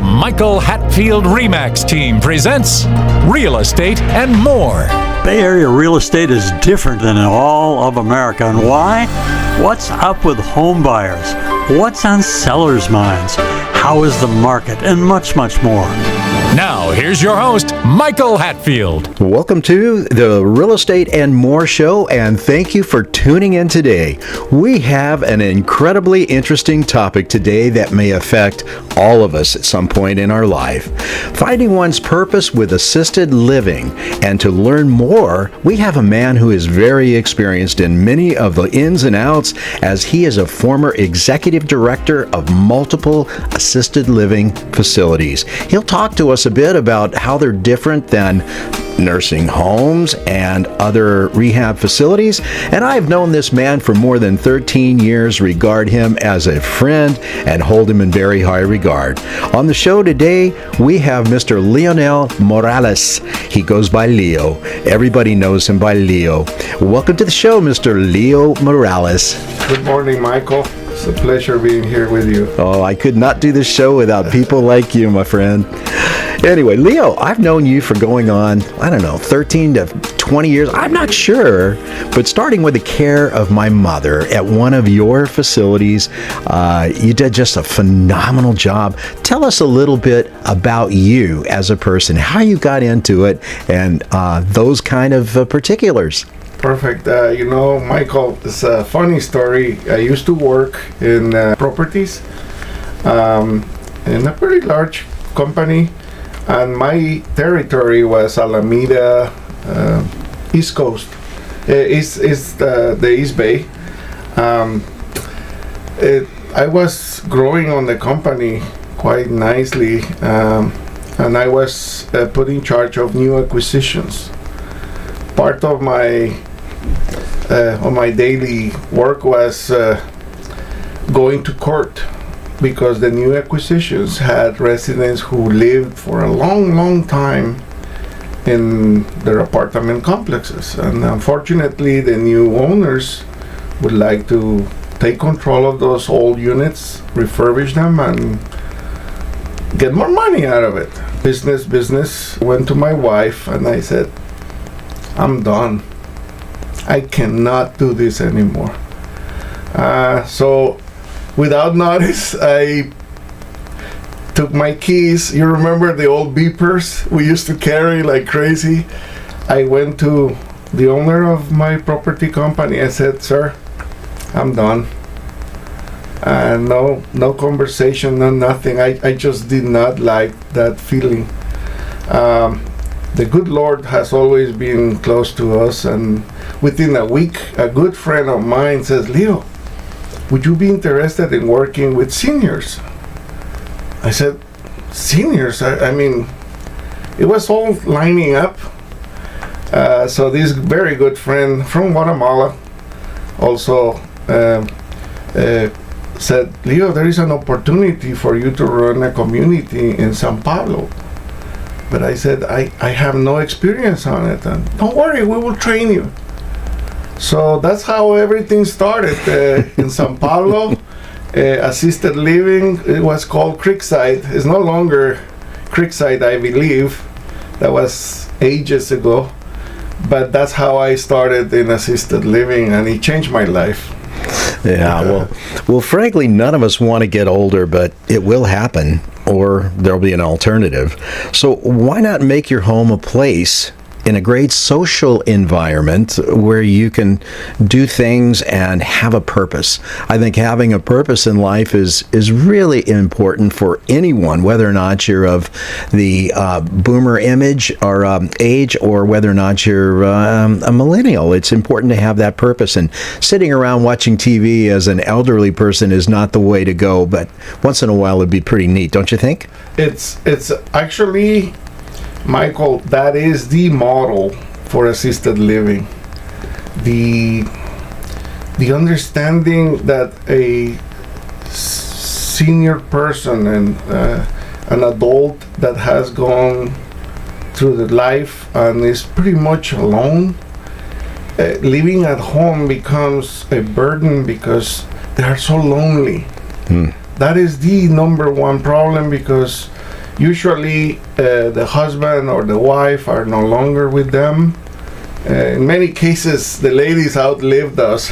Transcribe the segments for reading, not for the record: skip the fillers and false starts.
The Michael Hatfield RE/MAX team presents Real Estate and More. Bay Area real estate is different than in all of America. And why? What's up with home buyers? What's on sellers' minds? How is the market? And much, much more. Now, here's your host, Michael Hatfield. Welcome to the Real Estate and More show, and thank you for tuning in today. We have an incredibly interesting topic today that may affect all of us at some point in our life. Finding one's purpose with assisted living. And to learn more, we have a man who is very experienced in many of the ins and outs, as he is a former executive director of multiple assisted living facilities. He'll talk to us a bit about how they're different than nursing homes and other rehab facilities. And I've known this man for more than 13 years, regard him as a friend, and hold him in very high regard. On the show today, we have Mr. Leonel Morales. He goes by Leo. Everybody knows him by Leo. Welcome to the show, Mr. Leo Morales. Good morning, Michael. It's a pleasure being here with you. Oh, I could not do this show without people like you, my friend. Anyway, Leo, I've known you for going on, 13 to 20 years. I'm not sure, but starting with the care of my mother at one of your facilities, you did just a phenomenal job. Tell us a little bit about you as a person, how you got into it, and those kind of particulars. Perfect. Michael, it's a funny story. I used to work in properties in a pretty large company, and my territory was Alameda, East Coast, the East Bay. I was growing on the company quite nicely, and I was put in charge of new acquisitions. Part of my daily work was going to court, because the new acquisitions had residents who lived for a long time in their apartment complexes, and unfortunately the new owners would like to take control of those old units, refurbish them, and get more money out of it. Business. Went to my wife and I said, I'm done. I cannot do this anymore. So without notice, I took my keys. You remember the old beepers we used to carry like crazy? I went to the owner of my property company. I said, sir, I'm done. No conversation, no nothing. I just did not like that feeling. The good Lord has always been close to us, and within a week, a good friend of mine says, Leo, would you be interested in working with seniors? I said, seniors? I mean, it was all lining up. So this very good friend from Guatemala also said, Leo, there is an opportunity for you to run a community in San Pablo. But I said, I have no experience on it. And don't worry, we will train you. So that's how everything started in San Paulo. Assisted living, it was called Creekside. It's no longer Creekside, I believe. That was ages ago. But that's how I started in assisted living, and it changed my life. Yeah, well, frankly, none of us want to get older, but it will happen, or there'll be an alternative. So why not make your home a place in a great social environment where you can do things and have a purpose? I think having a purpose in life is really important for anyone, whether or not you're of the boomer image or age, or whether or not you're a millennial. It's important to have that purpose, and sitting around watching TV as an elderly person is not the way to go, but once in a while it'd be pretty neat, don't you think? It's actually, Michael, that is the model for assisted living. The understanding that a senior person and an adult that has gone through the life and is pretty much alone, living at home becomes a burden because they are so lonely. That is the number one problem, because Usually, the husband or the wife are no longer with them. In many cases, the ladies outlived us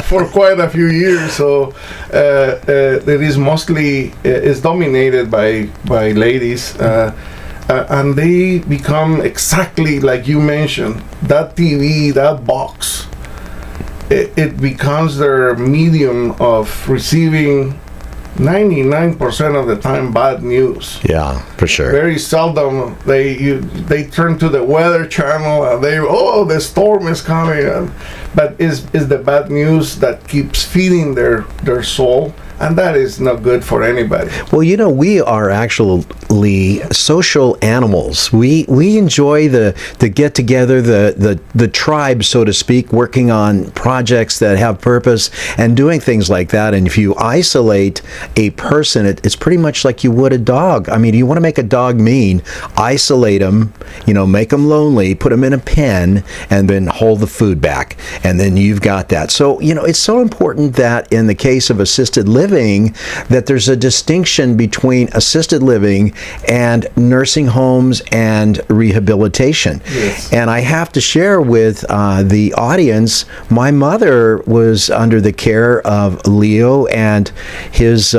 for quite a few years. So it is mostly is dominated by ladies, and they become exactly like you mentioned. That TV, that box, it becomes their medium of receiving 99% of the time bad news. Yeah, for sure. Very seldom they turn to the weather channel and the storm is coming, but is the bad news that keeps feeding their soul, and that is not good for anybody. Well, we are actually social animals. We enjoy the get together, the tribe, so to speak, working on projects that have purpose and doing things like that. And if you isolate a person, it's pretty much like you would a dog. I mean, you want to make a dog mean, isolate them, make them lonely, put them in a pen, and then hold the food back, and then you've got that. So it's so important that in the case of assisted living, that there's a distinction between assisted living and nursing homes and rehabilitation. Yes. And I have to share with the audience, my mother was under the care of Leo and his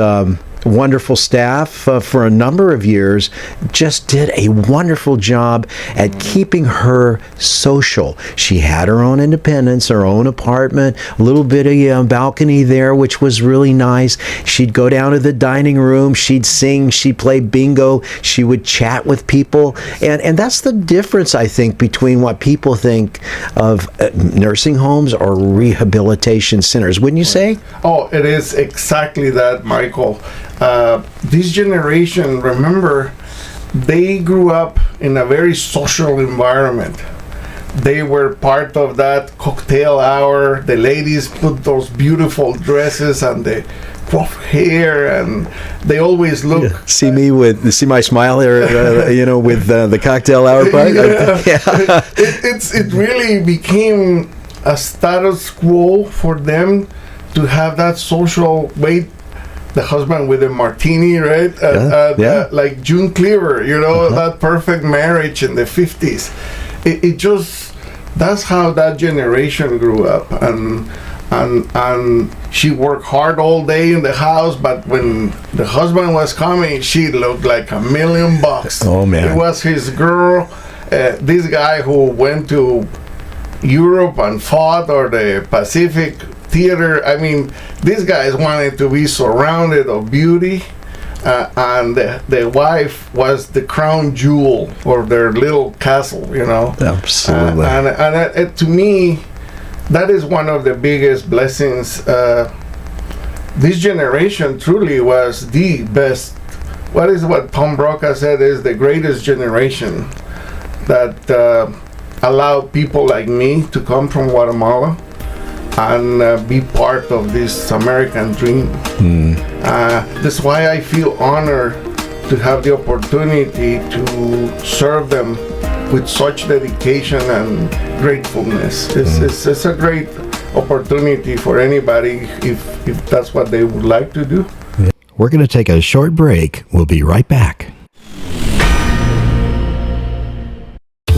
wonderful staff for a number of years. Just did a wonderful job at keeping her social. She had her own independence, her own apartment, a little bit of balcony there, which was really nice. She'd go down to the dining room, she'd sing, she'd play bingo, she would chat with people, and that's the difference, I think, between what people think of nursing homes or rehabilitation centers, wouldn't you say? Oh, it is exactly that, Michael. This generation, remember, they grew up in a very social environment. They were part of that cocktail hour. The ladies put those beautiful dresses and the coiffed hair, and they always look. Yeah. See my smile here, with the cocktail hour part. Yeah. It really became a status quo for them to have that social weight. The husband with a martini, right? Like June Cleaver, that perfect marriage in the 50s. It just, that's how that generation grew up. And she worked hard all day in the house, but when the husband was coming, she looked like $1,000,000. Oh, man. It was his girl. This guy who went to Europe and fought, or the Pacific Theater. I mean, these guys wanted to be surrounded of beauty, and the wife was the crown jewel or their little castle, Absolutely. And to me, that is one of the biggest blessings. This generation truly was the best. What Tom Brokaw said is the greatest generation that allowed people like me to come from Guatemala and be part of this American dream. That's why I feel honored to have the opportunity to serve them with such dedication and gratefulness. It's a great opportunity for anybody if that's what they would like to do. We're going to take a short break. We'll be right back.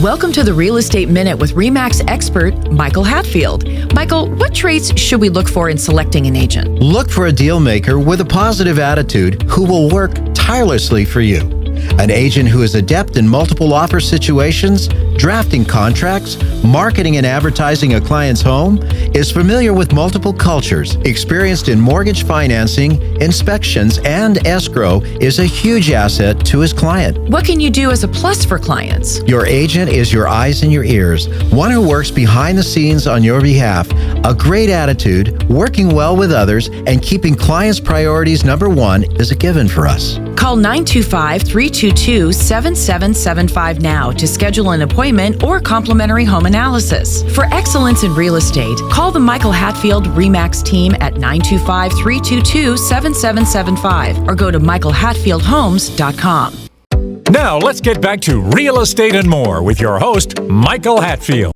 Welcome to the Real Estate Minute with RE/MAX expert Michael Hatfield. Michael, what traits should we look for in selecting an agent? Look for a deal maker with a positive attitude who will work tirelessly for you. An agent who is adept in multiple offer situations, drafting contracts, marketing and advertising a client's home, is familiar with multiple cultures, experienced in mortgage financing, inspections, and escrow, is a huge asset to his client. What can you do as a plus for clients? Your agent is your eyes and your ears, one who works behind the scenes on your behalf. A great attitude, working well with others, and keeping clients' priorities number one is a given for us. Call 925-322-7775 now to schedule an appointment or complimentary home analysis. For excellence in real estate, call the Michael Hatfield RE/MAX team at 925-322-7775 or go to michaelhatfieldhomes.com. Now let's get back to Real Estate and More with your host, Michael Hatfield.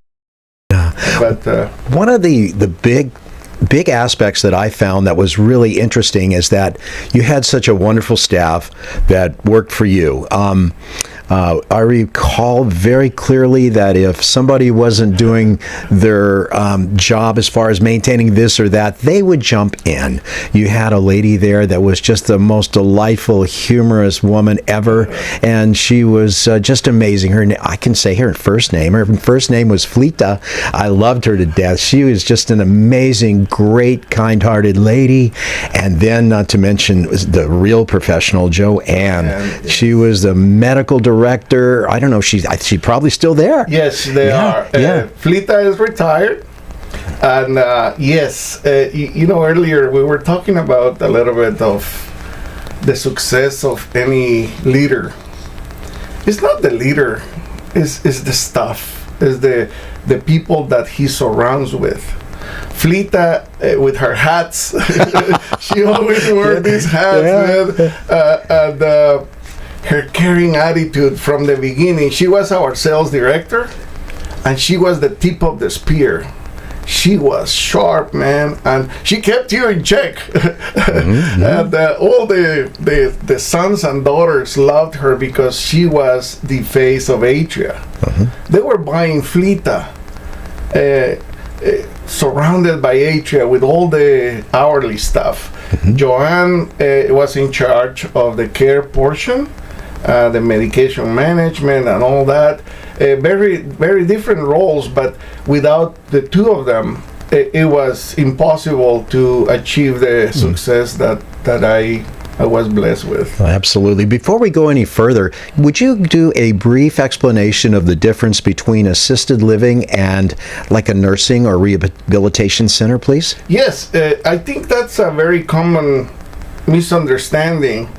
But One of the big big aspects that I found that was really interesting is that you had such a wonderful staff that worked for you. I recall very clearly that if somebody wasn't doing their job as far as maintaining this or that, they would jump in. You had a lady there that was just the most delightful, humorous woman ever, and she was just amazing. I can say her first name. Her first name was Flita. I loved her to death. She was just an amazing, great, kind-hearted lady. And then, not to mention, the real professional, Joanne. She was the medical director. I don't know. She's probably still there. Yes, they are. Flita is retired, and yes, earlier we were talking about a little bit of the success of any leader. It's not the leader; it's the staff. It's the people that he surrounds with. Flita with her hats. She always wore these hats, and her caring attitude from the beginning. She was our sales director, and she was the tip of the spear. She was sharp, man, and she kept you in check. And all the sons and daughters loved her because she was the face of Atria. They were buying Flita, surrounded by Atria with all the hourly stuff. Joanne was in charge of the care portion, the medication management and all that. Very, very different roles, but without the two of them, it was impossible to achieve the success that I was blessed with. Absolutely. Before we go any further, would you do a brief explanation of the difference between assisted living and like a nursing or rehabilitation center, please? Yes, I think that's a very common misunderstanding.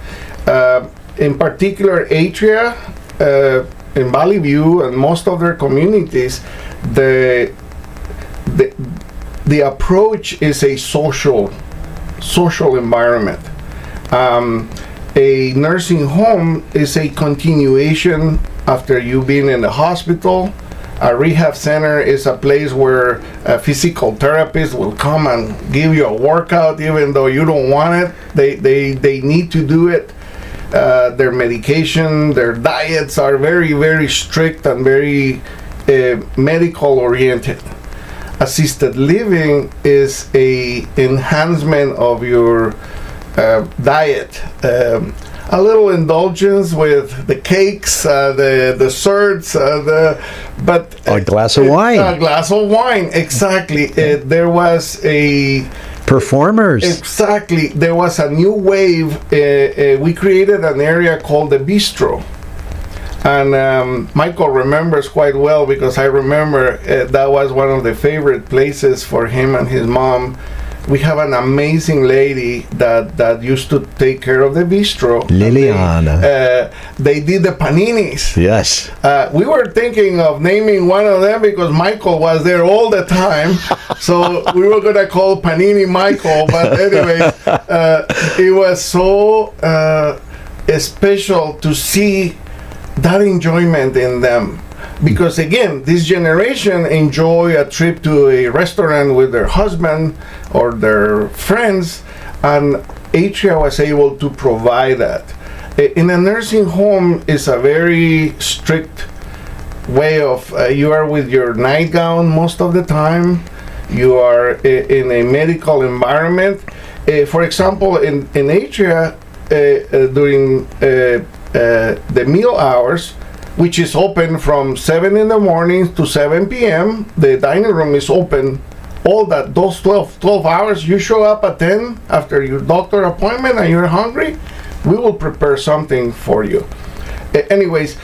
In particular, Atria, in Valley View and most of their communities, the approach is a social environment. A nursing home is a continuation after you've been in the hospital. A rehab center is a place where a physical therapist will come and give you a workout even though you don't want it. They need to do it. Their medication, their diets are very, very strict and very medical oriented. Assisted living is a enhancement of your diet. A little indulgence with the cakes, the desserts, but a glass of wine. A glass of wine, exactly. There was a performers. Exactly. There was a new wave. We created an area called the Bistro. And Michael remembers quite well because I remember that was one of the favorite places for him and his mom. We have an amazing lady that used to take care of the bistro. Liliana. They did the paninis. Yes. We were thinking of naming one of them because Michael was there all the time. So we were going to call Panini Michael. But anyway, it was so special to see that enjoyment in them. Because again, this generation enjoy a trip to a restaurant with their husband or their friends, and Atria was able to provide that. In a nursing home is a very strict way of, you are with your nightgown most of the time, you are in a medical environment. For example, in Atria, during the meal hours, which is open from 7 in the morning to 7 p.m. The dining room is open all those 12 hours. You show up at 10 after your doctor appointment and you're hungry, we will prepare something for you. Anyways,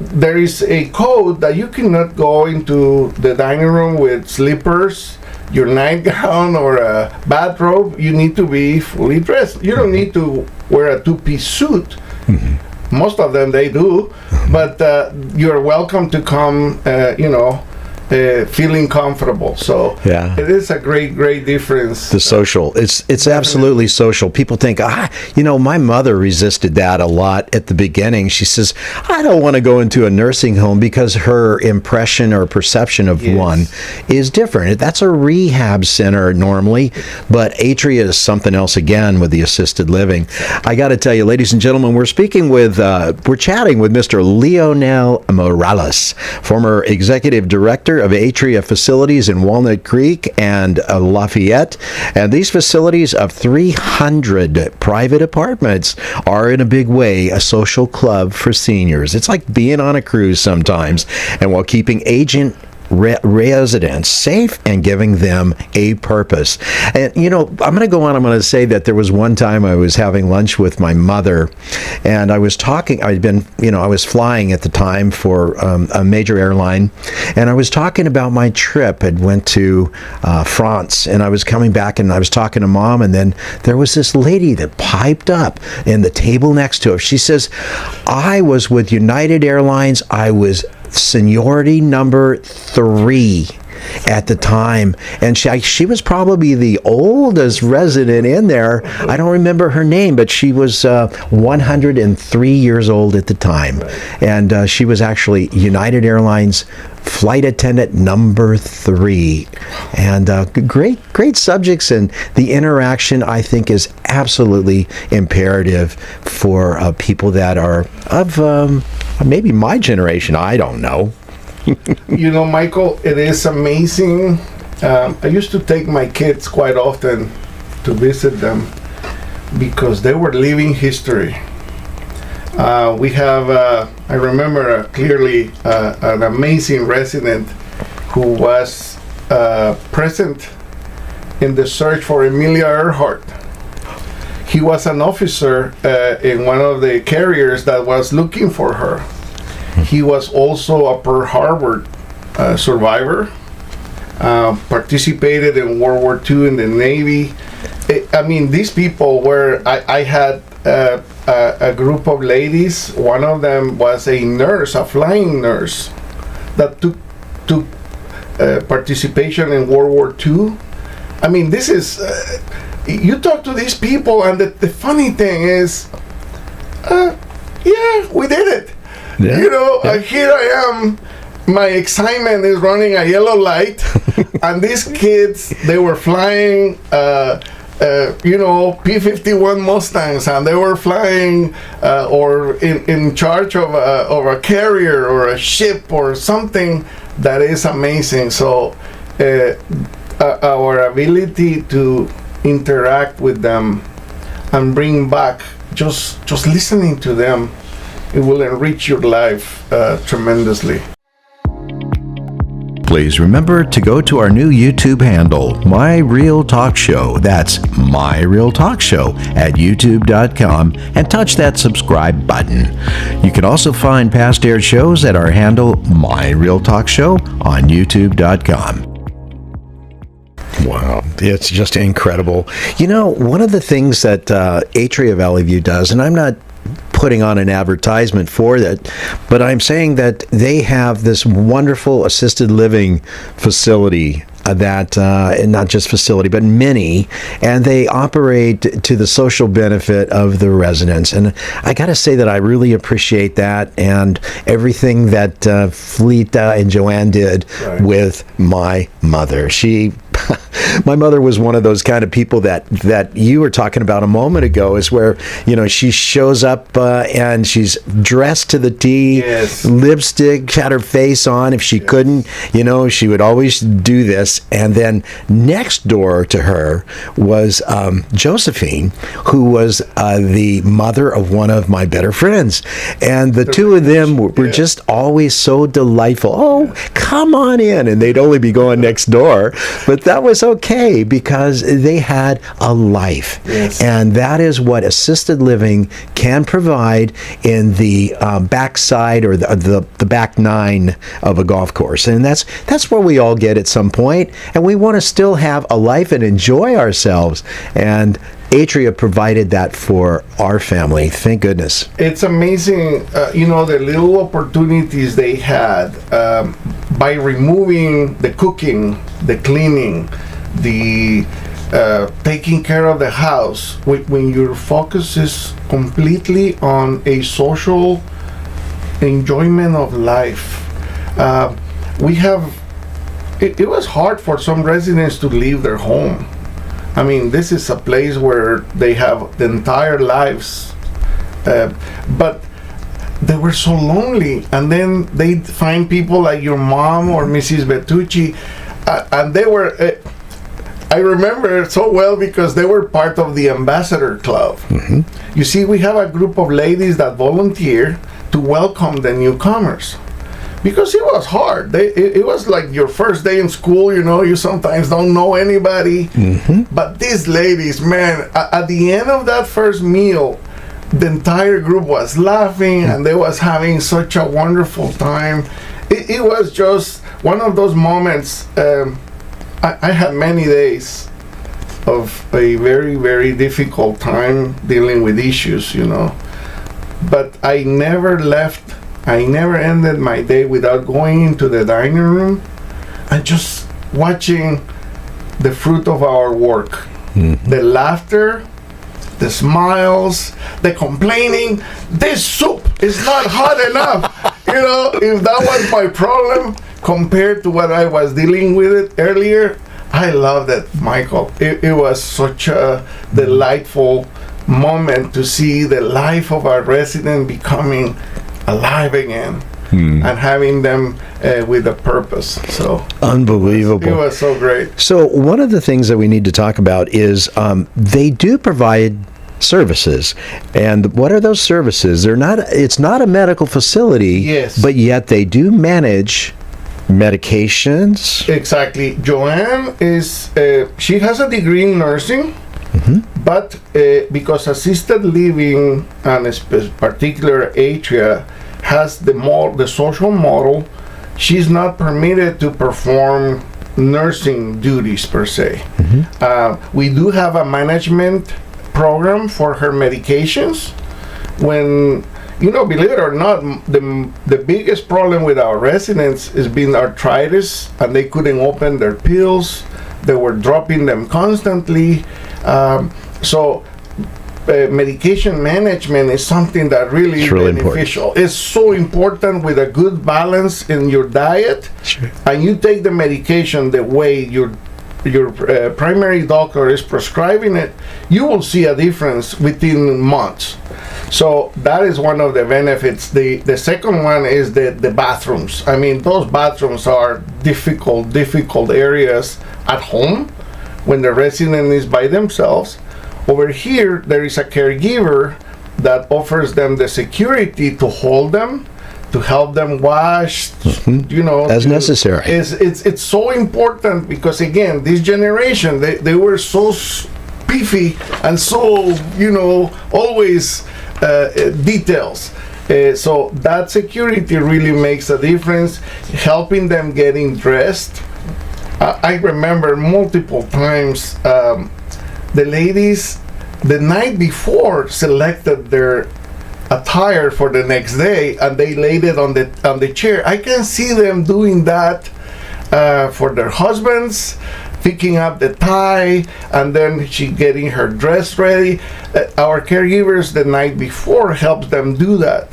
there is a code that you cannot go into the dining room with slippers, your nightgown, or a bathrobe. You need to be fully dressed. You don't need to wear a two-piece suit. Most of them they do, but you're welcome to come, feeling comfortable. So Yeah. it is a great difference. The social, it's absolutely social. People think, my mother resisted that a lot at the beginning. She says, I don't want to go into a nursing home because her impression or perception of one is different. That's a rehab center normally, but Atria is something else again with the assisted living. I got to tell you, ladies and gentlemen, we're chatting with Mr. Leonel Morales, former executive director of Atria Facilities in Walnut Creek and Lafayette. And these facilities of 300 private apartments are in a big way a social club for seniors. It's like being on a cruise sometimes, and while keeping aging residents safe and giving them a purpose. And I'm going to go on. I'm going to say that there was one time I was having lunch with my mother, and I was talking. I was flying at the time for a major airline, and I was talking about my trip. I went to France, and I was coming back, and I was talking to Mom, and then there was this lady that piped up in the table next to her. She says, I was with United Airlines. I was seniority number 3 at the time, and she was probably the oldest resident in there. I don't remember her name, but she was 103 years old at the time, and she was actually United Airlines flight attendant number 3. And great subjects, and the interaction, I think, is absolutely imperative for people that are of maybe my generation. I don't know. Michael, it is amazing. I used to take my kids quite often to visit them because they were living history. We have, I remember clearly, an amazing resident who was present in the search for Amelia Earhart. He was an officer in one of the carriers that was looking for her. He was also a Pearl Harbor survivor, participated in World War II in the Navy. These people were, I had a group of ladies. One of them was a nurse, a flying nurse, that took participation in World War II. This is, you talk to these people, and the funny thing is, we did it. Yeah. Here I am. My excitement is running a yellow light, and these kids, they were flying, P-51 Mustangs, and they were flying or in charge of a carrier or a ship or something that is amazing. So our ability to interact with them and bring back just listening to them, it will enrich your life tremendously. Please remember to go to our new YouTube handle, My Real Talk Show. That's My Real Talk Show at youtube.com, and touch that subscribe button. You can also find past aired shows at our handle, My Real Talk Show, on youtube.com. Wow, it's just incredible. One of the things that Atria Valley View does, and I'm not putting on an advertisement for that, but I'm saying that they have this wonderful assisted living facility that, not just facility, but many, and they operate to the social benefit of the residents. And I got to say that I really appreciate that, and everything that Fleeta and Joanne did with my mother. My mother was one of those kind of people that you were talking about a moment ago, is where, she shows up and she's dressed to the T, lipstick, had her face on. If she couldn't, she would always do this. And then next door to her was Josephine, who was the mother of one of my better friends. And the two of them were just always so delightful. Oh, come on in. And they'd only be going next door. But that was okay, because they had a life. And that is what assisted living can provide in the backside, or the back 9 of a golf course. And that's where we all get at some point, and we want to still have a life and enjoy ourselves. And Atria provided that for our family. Thank goodness. It's amazing, the little opportunities they had by removing the cooking, the cleaning, the taking care of the house. When your focus is completely on a social enjoyment of life. It was hard for some residents to leave their home. I mean, this is a place where they have the entire lives, but they were so lonely. And then they'd find people like your mom or Mrs. Bertucci, and they were, I remember so well because they were part of the Ambassador Club. You see, we have a group of ladies that volunteer to welcome the newcomers. Because it was hard. It was like your first day in school, you sometimes don't know anybody. But these ladies, man, at the end of that first meal, the entire group was laughing and they was having such a wonderful time. It was just one of those moments. I had many days of a very, very difficult time dealing with issues, But I never ended my day without going into the dining room and just watching the fruit of our work. The laughter, the smiles, the complaining. This soup is not hot enough. If that was my problem compared to what I was dealing with it earlier, I loved it, Michael. It was such a delightful moment to see the life of our resident becoming alive again and having them with a purpose. So unbelievable. It was so great. So one of the things that we need to talk about is they do provide services. And what are those services? It's not a medical facility, yes, but yet they do manage medications. Exactly. Joanne she has a degree in nursing. But because assisted living and particular Atria has the social model, she's not permitted to perform nursing duties per se. We do have a management program for her medications. When believe it or not, the biggest problem with our residents has been arthritis, and they couldn't open their pills. They were dropping them constantly. So medication management is something that really is beneficial. Important. It's so important with a good balance in your diet. Sure. And you take the medication the way your primary doctor is prescribing it, you will see a difference within months. So that is one of the benefits. The second one is the bathrooms. I mean, those bathrooms are difficult areas at home when the resident is by themselves. Over here, there is a caregiver that offers them the security to hold them, to help them wash, as necessary. It's so important because, again, this generation, they were so beefy and so, always details. So that security really makes a difference, helping them getting dressed. I remember multiple times the ladies the night before selected their attire for the next day and they laid it on the chair. I can see them doing that for their husbands, picking up the tie, and then she getting her dress ready. Our caregivers the night before helps them do that.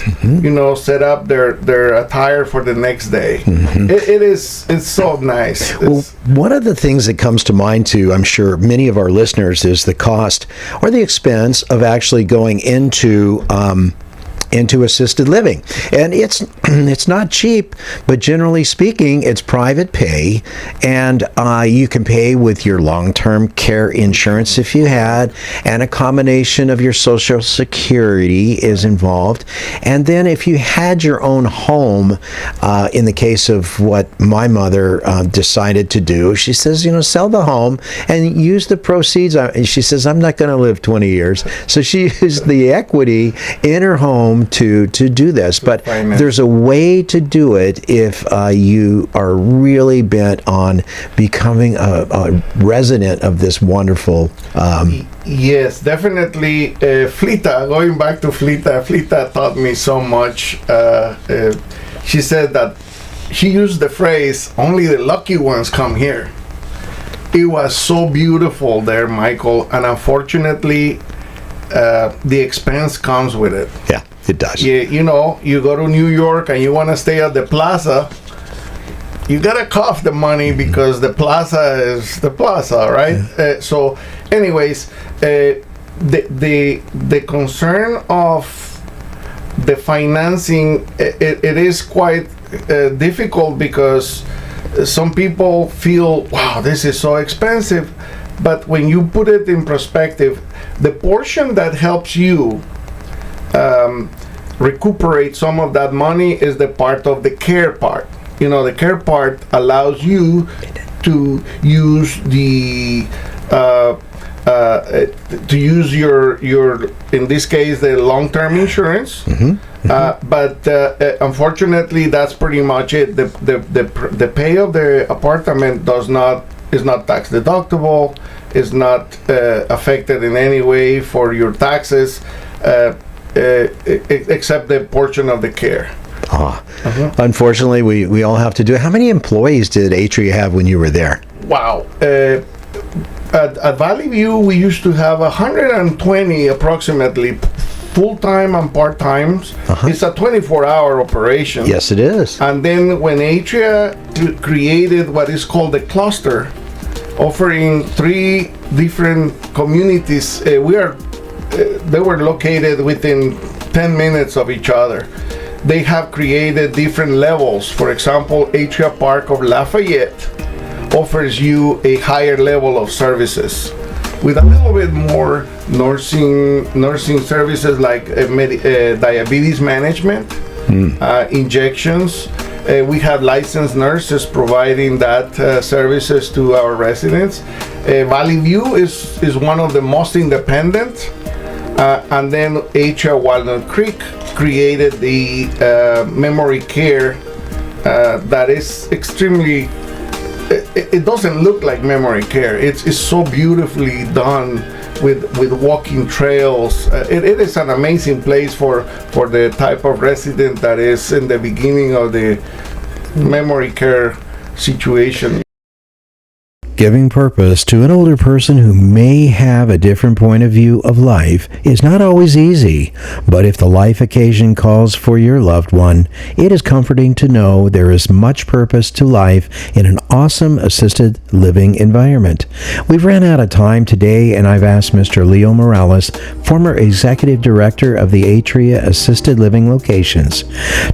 Set up their attire for the next day. It's so nice. Well, one of the things that comes to mind too, I'm sure many of our listeners, is the cost or the expense of actually going into assisted living. And it's not cheap, but generally speaking, it's private pay, and you can pay with your long-term care insurance if you had, and a combination of your Social Security is involved. And then if you had your own home, in the case of what my mother decided to do, she says, sell the home and use the proceeds. She says, I'm not going to live 20 years. So she used the equity in her home home to do this. But finance. there's a way to do it if you are really bent on becoming a resident of this wonderful. Yes, definitely. Flita, going back to Flita taught me so much. She said that she used the phrase, only the lucky ones come here. It was so beautiful there, Michael, and unfortunately, the expense comes with it. Yeah, it does. You know, you go to New York and you want to stay at the plaza, you gotta cough the money because the plaza is the plaza, right? So, anyways, the concern of the financing, it is quite difficult because some people feel, wow, this is so expensive. But when you put it in perspective, the portion that helps you recuperate some of that money is the part of the care part. You know, the care part allows you to use your in this case the long-term insurance. But unfortunately, that's pretty much it. The pay of the apartment is not tax deductible, is not affected in any way for your taxes, except the portion of the care. Unfortunately, we all have to do it. How many employees did Atria have when you were there? Wow. At Valley View, we used to have 120 approximately, full-time and part-times. It's a 24-hour operation. Yes, it is. And then when Atria created what is called the cluster, offering 3 different communities, they were located within 10 minutes of each other. They have created different levels. For example, Atria Park of Lafayette offers you a higher level of services with a little bit more nursing services like diabetes management, injections. We have licensed nurses providing that services to our residents. Valley View is one of the most independent. And then Atria Walnut Creek created the memory care that is extremely. It doesn't look like memory care. It's so beautifully done with walking trails. It is an amazing place for the type of resident that is in the beginning of the memory care situation. Giving purpose to an older person who may have a different point of view of life is not always easy, but if the life occasion calls for your loved one, it is comforting to know there is much purpose to life in an awesome assisted living environment. We've ran out of time today, and I've asked Mr. Leo Morales, former executive director of the Atria Assisted Living Locations,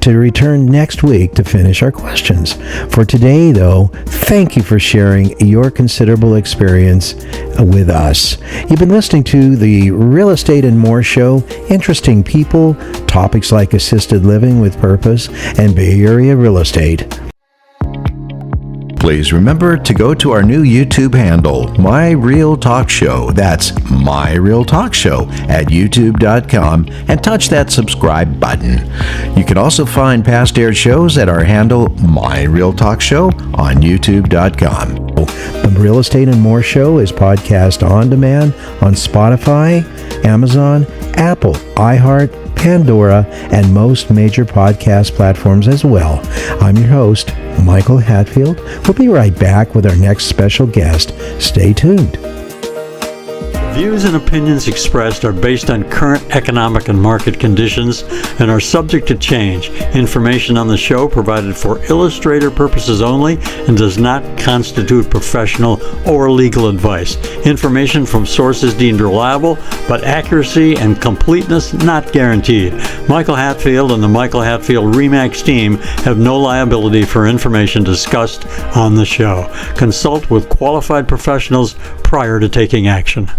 to return next week to finish our questions. For today, though, thank you for sharing your considerable experience with us. You've been listening to the Real Estate and More Show. Interesting people, topics like assisted living with purpose, and Bay Area real estate. Please remember to go to our new YouTube handle, My Real Talk Show. That's My Real Talk Show at youtube.com, and touch that subscribe button. You can also find past aired shows at our handle, My Real Talk Show, on youtube.com. The Real Estate and More Show is podcast on demand on Spotify, Amazon, Apple, iHeart, Pandora, and most major podcast platforms as well. I'm your host, Michael Hatfield. We'll be right back with our next special guest. Stay tuned. Views and opinions expressed are based on current economic and market conditions and are subject to change. Information on the show provided for illustrator purposes only and does not constitute professional or legal advice. Information from sources deemed reliable, but accuracy and completeness not guaranteed. Michael Hatfield and the Michael Hatfield RE/MAX team have no liability for information discussed on the show. Consult with qualified professionals prior to taking action.